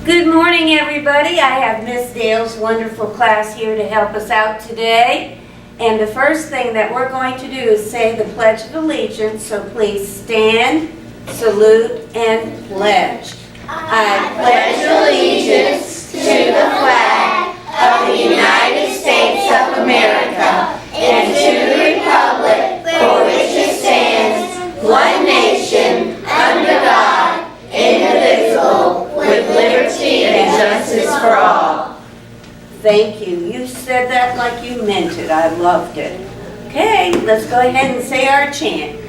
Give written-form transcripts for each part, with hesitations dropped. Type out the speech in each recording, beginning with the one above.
Good morning, everybody. I have Miss Dale's wonderful class here to help us out today. And the first thing that we're going to do is say the Pledge of Allegiance. So please stand, salute, and pledge. I pledge allegiance to the flag of the United States of America and to the republic for which it stands, one nation, under God, indivisible, with liberty and justice for all. Thank you. You said that like you meant it. I loved it. Okay, let's go ahead and say our chant.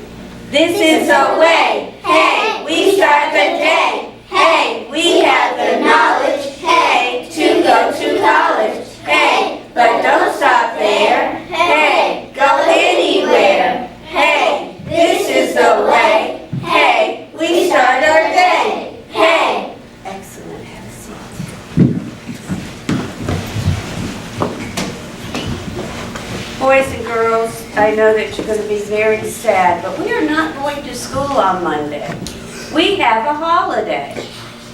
This is the way. Hey, we start the day. Hey, we have the knowledge. Hey, to go to college. Hey, but don't stop there. Hey, go anywhere. Hey, this is the way. Hey, we start our day. Hey. Excellent. Have a seat. Boys and girls, I know that you're going to be very sad, but we are not going to school on Monday. We have a holiday.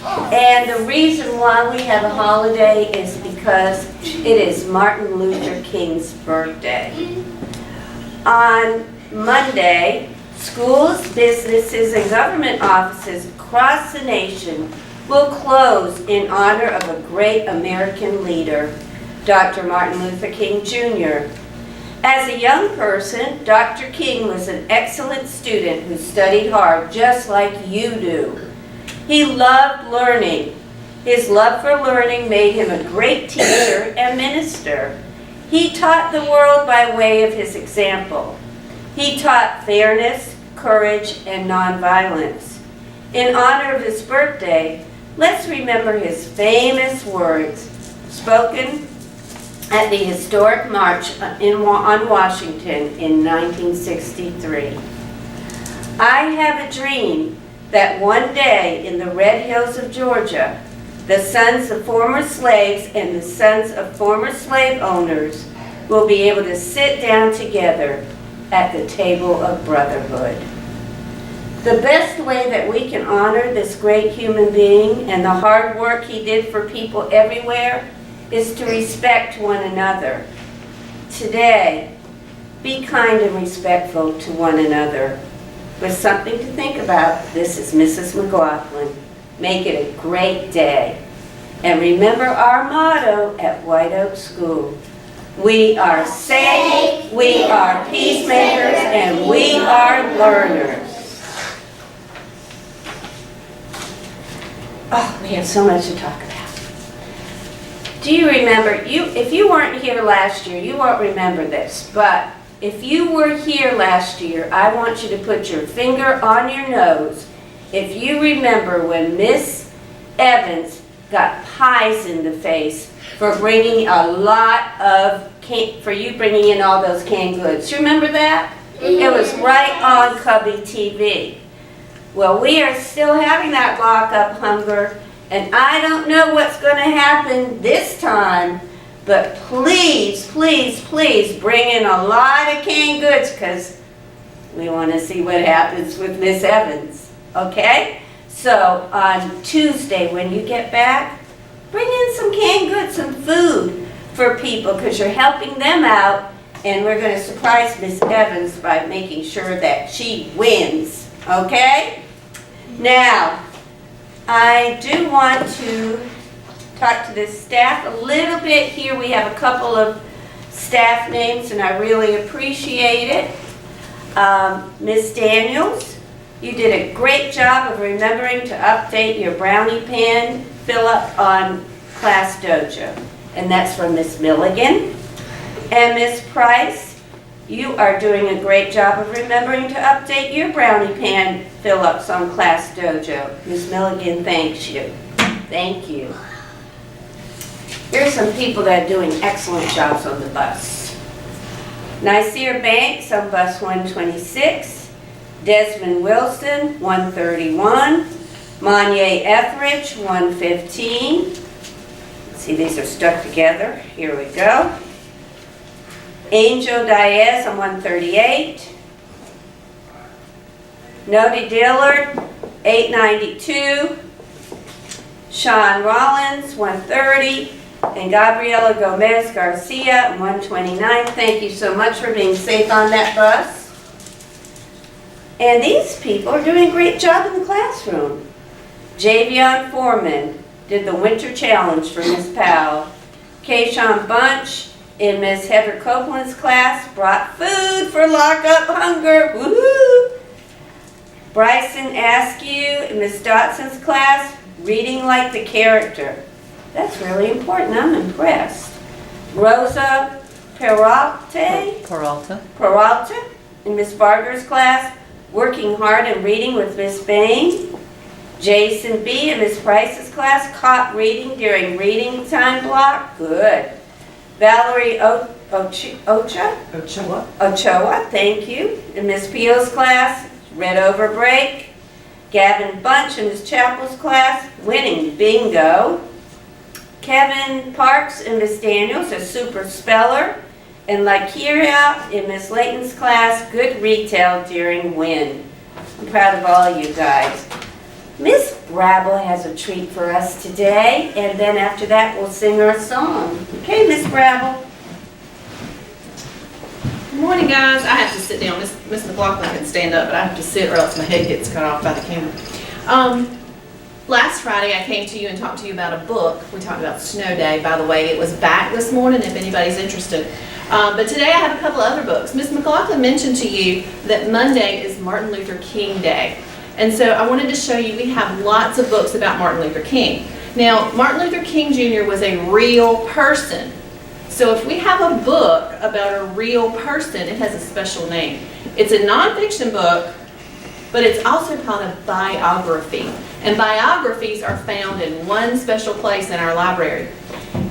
And the reason why we have a holiday is because it is Martin Luther King's birthday. On Monday, schools, businesses, and government offices across the nation will close in honor of a great American leader, Dr. Martin Luther King Jr. As a young person, Dr. King was an excellent student who studied hard just like you do. He loved learning. His love for learning made him a great teacher and minister. He taught the world by way of his example. He taught fairness, courage, and nonviolence. In honor of his birthday, let's remember his famous words spoken at the historic march on Washington in 1963. I have a dream that one day in the red hills of Georgia, the sons of former slaves and the sons of former slave owners will be able to sit down together at the table of brotherhood. The best way that we can honor this great human being and the hard work he did for people everywhere is to respect one another. Today, be kind and respectful to one another. With something to think about, this is Mrs. McLaughlin. Make it a great day. And remember our motto at White Oak School. We are safe, we are peacemakers, and we are learners. Oh, we have so much to talk about. Do you remember, if you weren't here last year, you won't remember this, but if you were here last year, I want you to put your finger on your nose if you remember when Miss Evans got pies in the face for bringing a lot of, for you bringing in all those canned goods. You remember that? Mm-hmm. It was right on Cubbie TV. Well, we are still having that lockup hunger, and I don't know what's going to happen this time, but please, please, please bring in a lot of canned goods because we want to see what happens with Miss Evans, okay? So on Tuesday when you get back, bring in some canned goods, some food for people because you're helping them out, and we're going to surprise Miss Evans by making sure that she wins, okay? Now, I do want to talk to the staff a little bit here. We have a couple of staff names and I really appreciate it. Miss Daniels, you did a great job of remembering to update your brownie pan fill up on Class Dojo. And that's from Miss Milligan. And Miss Price, you are doing a great job of remembering to update your brownie pan fill ups on Class Dojo. Miss Milligan thanks you. Thank you. Here's some people that are doing excellent jobs on the bus. Nasir Banks on bus 126, Desmond Wilson, 131, Monye Etheridge, 115. See, these are stuck together. Here we go. Angel Diaz on 138. Nodi Dillard, 892. Sean Rollins, 130, and Gabriela Gomez Garcia, 129. Thank you so much for being safe on that bus. And these people are doing a great job in the classroom. Javion Foreman did the winter challenge for Miss Powell. Kayshawn Bunch in Miss Heather Copeland's class brought food for lockup hunger. Woohoo! Bryson Askew in Miss Dotson's class, reading like the character. That's really important. I'm impressed. Rosa Peralta in Miss Barger's class, working hard and reading with Miss Bain. Jason B. in Miss Price's class, caught reading during reading time block. Good. Valerie Ochoa, thank you, in Miss Pio's class, read over break. Gavin Bunch in Miss Chappell's class, winning bingo. Kevin Parks in Miss Daniels, a super speller. And Lykeria in Miss Layton's class, good retail during win. I'm proud of all you guys. Miss Brabble has a treat for us today, and then after that we'll sing our song. Okay, Miss Brabble. Good morning, guys. I have to sit down. Miss McLaughlin can stand up, but I have to sit or else my head gets cut off by the camera. Last Friday I came to you and talked to you about a book. We talked about Snow Day, by the way. It was back this morning if anybody's interested. But today I have a couple of other books. Miss McLaughlin mentioned to you that Monday is Martin Luther King Day. And so I wanted to show you we have lots of books about Martin Luther King. Now, Martin Luther King Jr. was a real person. So if we have a book about a real person, it has a special name. It's a nonfiction book, but it's also called a biography. And biographies are found in one special place in our library.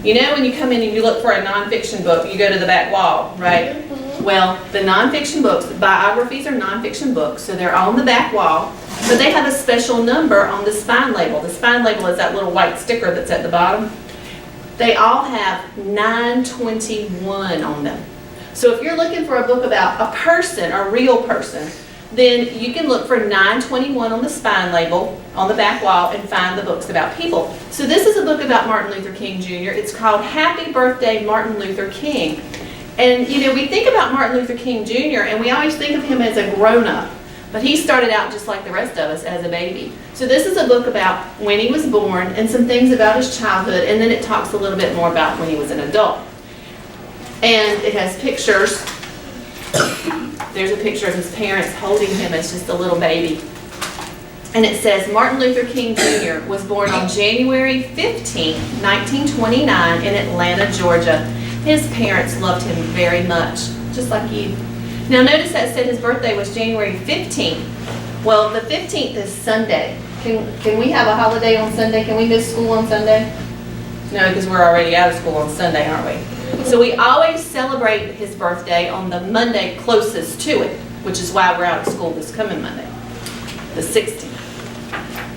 You know, when you come in and you look for a nonfiction book, you go to the back wall, right? Well, the nonfiction books, the biographies are nonfiction books, so they're on the back wall, but they have a special number on the spine label. The spine label is that little white sticker that's at the bottom. They all have 921 on them. So if you're looking for a book about a person, a real person, then you can look for 921 on the spine label on the back wall and find the books about people. So this is a book about Martin Luther King Jr. It's called Happy Birthday Martin Luther King. And you know, we think about Martin Luther King Jr. and we always think of him as a grown-up, but he started out just like the rest of us as a baby. So this is a book about when he was born and some things about his childhood, and then it talks a little bit more about when he was an adult. And it has pictures. There's a picture of his parents holding him as just a little baby. And it says, Martin Luther King Jr. was born on January 15, 1929 in Atlanta, Georgia. His parents loved him very much, just like you. Now notice that said his birthday was January 15th. Well, the 15th is Sunday. Can we have a holiday on Sunday? Can we miss school on Sunday? No, because we're already out of school on Sunday, aren't we? So we always celebrate his birthday on the Monday closest to it, which is why we're out of school this coming Monday, the 16th.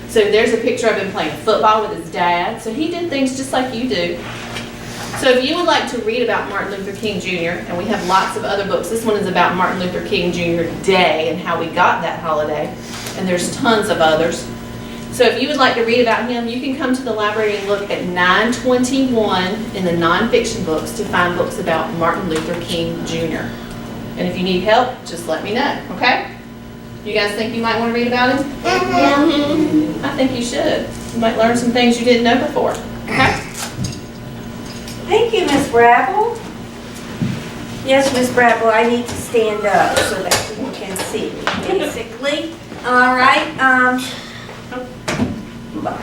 So there's a picture of him playing football with his dad. So he did things just like you do. So if you would like to read about Martin Luther King Jr., and we have lots of other books. This one is about Martin Luther King Jr. Day and how we got that holiday. And there's tons of others. So if you would like to read about him, you can come to the library and look at 921 in the nonfiction books to find books about Martin Luther King Jr. And if you need help, just let me know, okay? You guys think you might want to read about him? Mm-hmm. I think you should. You might learn some things you didn't know before, okay? Thank you, Miss Brabble. Yes, Miss Brabble, I need to stand up so that people can see me, basically. All right.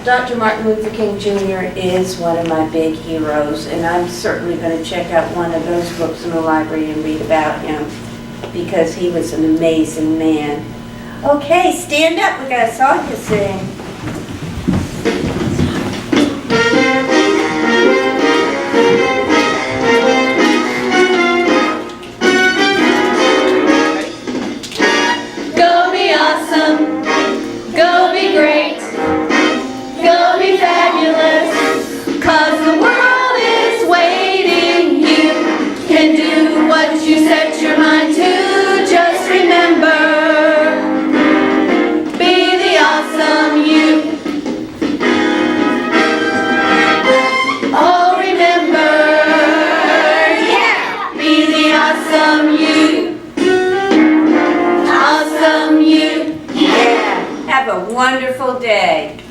Dr. Martin Luther King Jr. is one of my big heroes, and I'm certainly going to check out one of those books in the library and read about him because he was an amazing man. Okay, stand up. We got a song to sing. have a wonderful day.